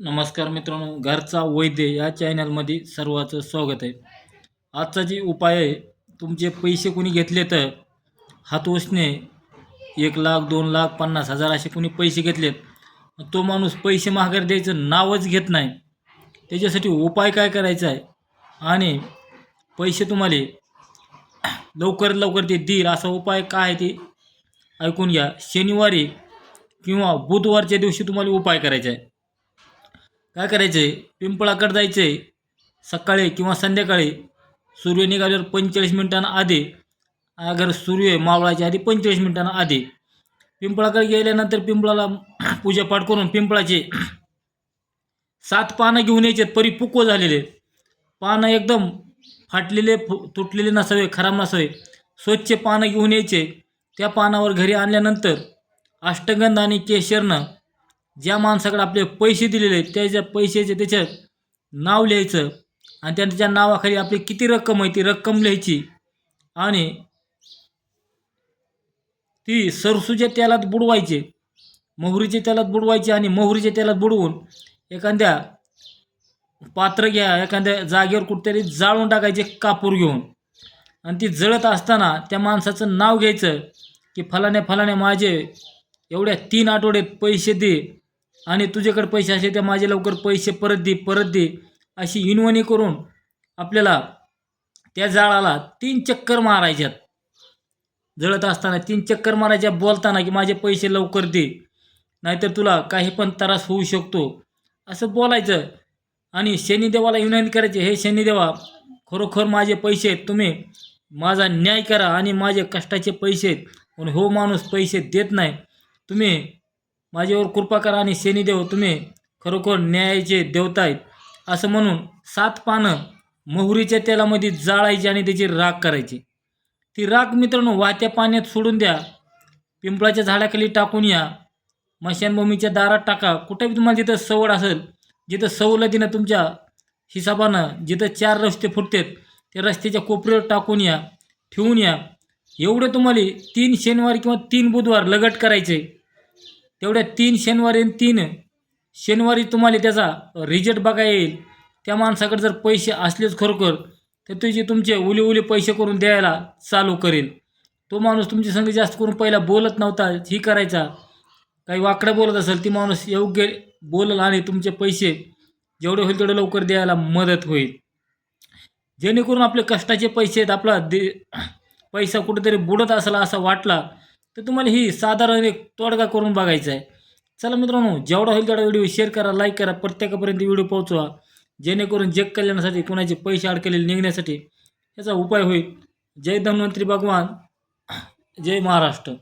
नमस्कार मित्रांनो, घरचा वैद्य या चॅनलमध्ये सर्वांचं स्वागत आहे. आजचा जे उपाय आहे, तुमचे पैसे कोणी घेतले तर हात उसने 1,00,000 2,00,000 50,000 असे कोणी पैसे घेतलेत, तो माणूस पैसे माघार द्यायचं नावच घेत नाही. त्याच्यासाठी उपाय काय करायचा आहे आणि पैसे तुम्हाला लवकरात लवकर ते देईल असा उपाय काय आहे ते ऐकून घ्या. शनिवारी किंवा बुधवारच्या दिवशी तुम्हाला उपाय करायचा आहे. काय करायचं आहे, पिंपळाकडे जायचं आहे सकाळी किंवा संध्याकाळी सूर्य निघाल्यावर 45 मिनिटांना आधी, अगर सूर्य मावळाच्या आधी 45 मिनिटांना आधी पिंपळाकडे गेल्यानंतर पिंपळाला पूजापाठ करून पिंपळाचे 7 पानं घेऊन यायचे, परिपक्व झालेले पानं, एकदम फाटलेले तुटलेले नसावे, खराब नसावे, स्वच्छ पानं घेऊन यायचे. त्या पानावर घरी आणल्यानंतर अष्टगंध आणि केशरनं ज्या माणसाकडे आपले पैसे दिलेले आहेत त्याच्या पैशाचे त्याच्यात नाव लिहायचं आणि त्यांच्या नावाखाली आपली किती रक्कम आहे ती रक्कम लिहायची आणि ती सरसूच्या तेलात बुडवायची, मोहरीच्या तेलात बुडवायची आणि मोहरीच्या तेलात बुडवून एखाद्या पात्र घ्या, एखाद्या जागेवर कुठेतरी जाळून टाकायचे कापूर घेऊन आणि ती जळत असताना त्या माणसाचं नाव घ्यायचं की फलाने फलाने माझे एवढ्या 3 आठवड्यात पैसे दे आणि तुझ्याकडे पैसे असले तर माझे लवकर पैसे परत दे अशी विनवणी करून आपल्याला त्या जाळाला 3 चक्कर मारायच्यात. जळत असताना 3 चक्कर मारायच्या, बोलताना की माझे पैसे लवकर दे, नाहीतर तुला काही पण त्रास होऊ शकतो असं बोलायचं. आणि शनिदेवाला विनंती करायची, हे शनिदेवा, खरोखर माझे पैसे आहेत, तुम्ही माझा न्याय करा आणि माझे कष्टाचे पैसे आहेत, पण हो माणूस पैसे देत नाही, तुम्ही माझ्यावर कृपा करा आणि शनिदेव तुम्ही खरोखर न्यायाचे देवता आहेत असं म्हणून 7 पानं मोहरीच्या तेलामध्ये जाळायची आणि त्याची राख करायची. ती राख मित्रांनो वाहत्या पाण्यात सोडून द्या, पिंपळाच्या झाडाखाली टाकून या, मशानभूमीच्या दारात टाका, कुठेही तुम्हाला जिथं सवड असेल, जिथं सवलतीनं तुमच्या हिसाबानं जिथं 4 रस्ते फुटतात त्या रस्त्याच्या कोपऱ्यावर टाकून या, ठेवून या. एवढे तुम्हाला 3 शनिवार किंवा 3 बुधवार लगट करायचे. तेवढ्या 3 शनिवारी आणि 3 शनिवारी तुम्हाला त्याचा रिझल्ट बघा येईल. त्या माणसाकडे जर पैसे असलेच खरोखर तर तुमचे उले पैसे करून द्यायला चालू करेल. तो माणूस तुमच्या संग जास्त करून पहिला बोलत नव्हता, ही करायचा, काही वाकडं बोलत असेल ती माणूस योग्य बोलल आणि तुमचे पैसे जेवढे होईल तेवढे लवकर द्यायला मदत होईल. जेणेकरून आपले कष्टाचे पैसे आहेत, आपला पैसा कुठेतरी बुडत असला असा वाटला तर तुम्हाला ही साधारण एक तोडगा करून बघायचा आहे. चला मित्रांनो, जेवढा होईल तेवढा व्हिडिओ शेअर करा, लाईक करा, प्रत्येकापर्यंत व्हिडिओ पोहोचवा, जेणेकरून जग कल्याणासाठी, कोणाचे पैसे अडकलेले निघण्यासाठी याचा उपाय होईल. जय धन्वंतरी भगवान, जय महाराष्ट्र.